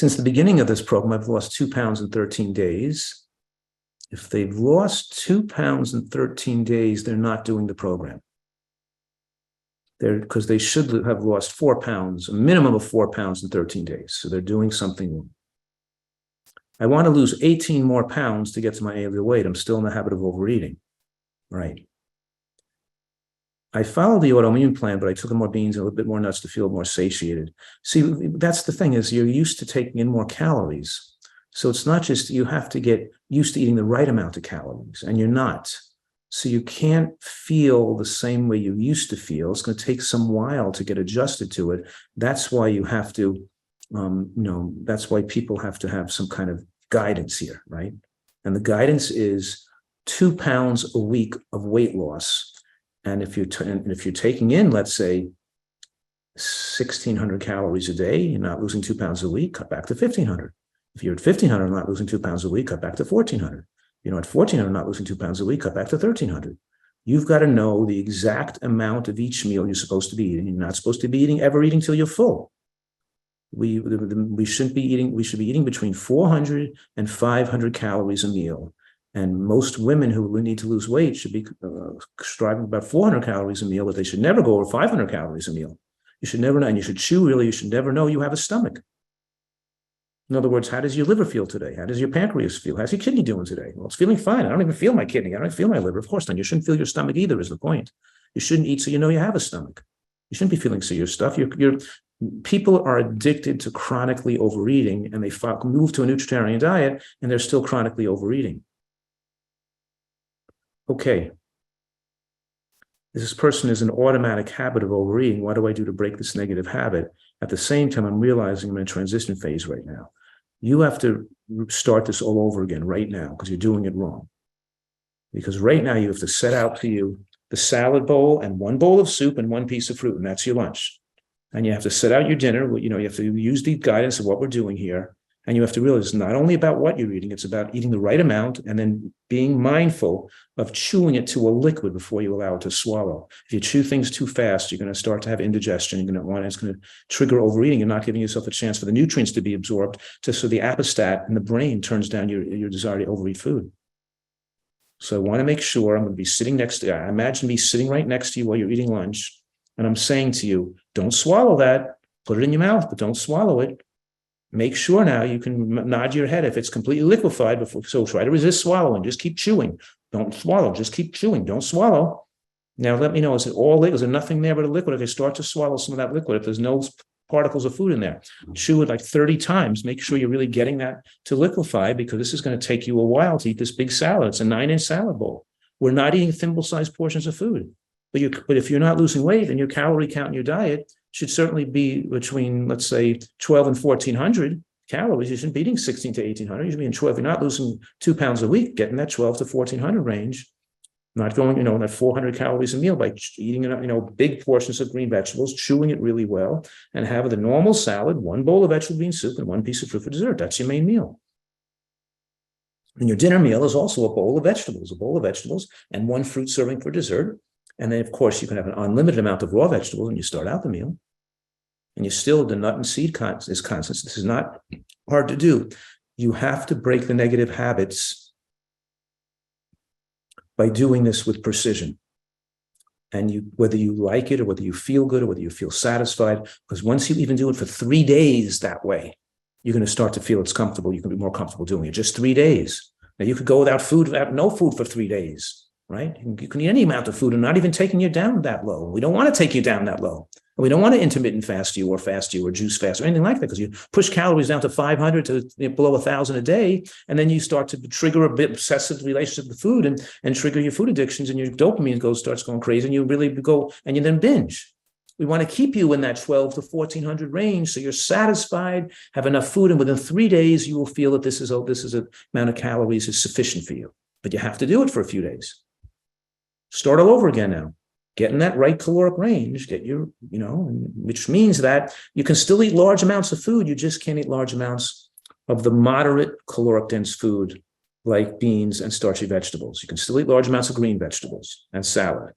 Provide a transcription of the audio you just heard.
Since the beginning of this program, I've lost 2 pounds in 13 days. If they've lost 2 pounds in 13 days, they're not doing the program. Because they should have lost 4 pounds, a minimum of 4 pounds in 13 days. So they're doing something wrong. I want to lose 18 more pounds to get to my ideal weight. I'm still in the habit of overeating. Right. I followed the autoimmune plan, but I took more beans and a little bit more nuts to feel more satiated. See, that's the thing, is you're used to taking in more calories. So it's not just, you have to get used to eating the right amount of calories, and you're not. So you can't feel the same way you used to feel. It's going to take some while to get adjusted to it. That's why you have to, that's why people have to have some kind of guidance here, right? And the guidance is 2 pounds a week of weight loss. And if you're taking in, let's say, 1,600 calories a day, you're not losing 2 pounds a week, cut back to 1,500. If you're at 1,500, not losing 2 pounds a week, cut back to 1,400. At 1,400, not losing 2 pounds a week, cut back to 1,300. You've got to know the exact amount of each meal you're supposed to be eating. You're not supposed to be eating till you're full. We shouldn't be eating. We should be eating between 400 and 500 calories a meal. And most women who need to lose weight should be striving about 400 calories a meal, but they should never go over 500 calories a meal. You should never know, and you should chew really. You should never know you have a stomach. In other words, how does your liver feel today? How does your pancreas feel? How's your kidney doing today? Well, it's feeling fine. I don't even feel my kidney. I don't feel my liver. Of course not. You shouldn't feel your stomach either, is the point. You shouldn't eat so you know you have a stomach. You shouldn't be feeling so your stuff. People are addicted to chronically overeating, and they move to a nutritarian diet, and they're still chronically overeating. Okay. This person is an automatic habit of overeating. What do I do to break this negative habit? At the same time, I'm realizing I'm in a transition phase right now. You have to start this all over again right now, because you're doing it wrong. Because right now you have to set out for you the salad bowl and 1 bowl of soup and 1 piece of fruit, and that's your lunch. And you have to set out your dinner. You have to use the guidance of what we're doing here. And you have to realize it's not only about what you're eating, it's about eating the right amount and then being mindful of chewing it to a liquid before you allow it to swallow. If you chew things too fast, you're going to start to have indigestion. It's going to trigger overeating. You're not giving yourself a chance for the nutrients to be absorbed, so the apostat in the brain turns down your desire to overeat food. So I want to make sure I'm going to be sitting next to you. I imagine me sitting right next to you while you're eating lunch. And I'm saying to you, don't swallow that. Put it in your mouth, but don't swallow it. Make sure now you can nod your head if it's completely liquefied before. So try to resist swallowing. Just keep chewing. Don't swallow. Just keep chewing. Don't swallow. Now let me know, is it all liquid? Is there nothing there but a liquid? If you start to swallow some of that liquid, if there's no particles of food in there, chew it like 30 times. Make sure you're really getting that to liquefy, because this is going to take you a while to eat this big salad. It's a 9-inch salad bowl. We're not eating thimble-sized portions of food. But if you're not losing weight, then your calorie count in your diet should certainly be between, let's say, 12 and 1,400 calories. You shouldn't be eating 16 to 1,800. You should be in 12. If you're not losing 2 pounds a week, getting that 12 to 1,400 range, not going, that 400 calories a meal by eating, big portions of green vegetables, chewing it really well, and have the normal salad, 1 bowl of vegetable bean soup, and 1 piece of fruit for dessert. That's your main meal. And your dinner meal is also a bowl of vegetables and 1 fruit serving for dessert. And then, of course, you can have an unlimited amount of raw vegetables when you start out the meal. And you still, the nut and seed is constant. This is not hard to do. You have to break the negative habits by doing this with precision. And whether you like it or whether you feel good or whether you feel satisfied, because once you even do it for 3 days that way, you're going to start to feel it's comfortable. You can be more comfortable doing it. Just 3 days. Now, you could go without no food for 3 days. Right? You can eat any amount of food and not even taking you down that low. We don't want to take you down that low. We don't want to intermittent fast you or juice fast or anything like that, because you push calories down to 500 to below 1,000 a day, and then you start to trigger a bit obsessive relationship with food and trigger your food addictions, and your dopamine starts going crazy, and you really go and you then binge. We want to keep you in that 12 to 1,400 range, so you're satisfied, have enough food, and within 3 days you will feel that this is an amount of calories is sufficient for you. But you have to do it for a few days. Start all over again now. Get in that right caloric range, which means that you can still eat large amounts of food. You just can't eat large amounts of the moderate caloric dense food like beans and starchy vegetables. You can still eat large amounts of green vegetables and salad.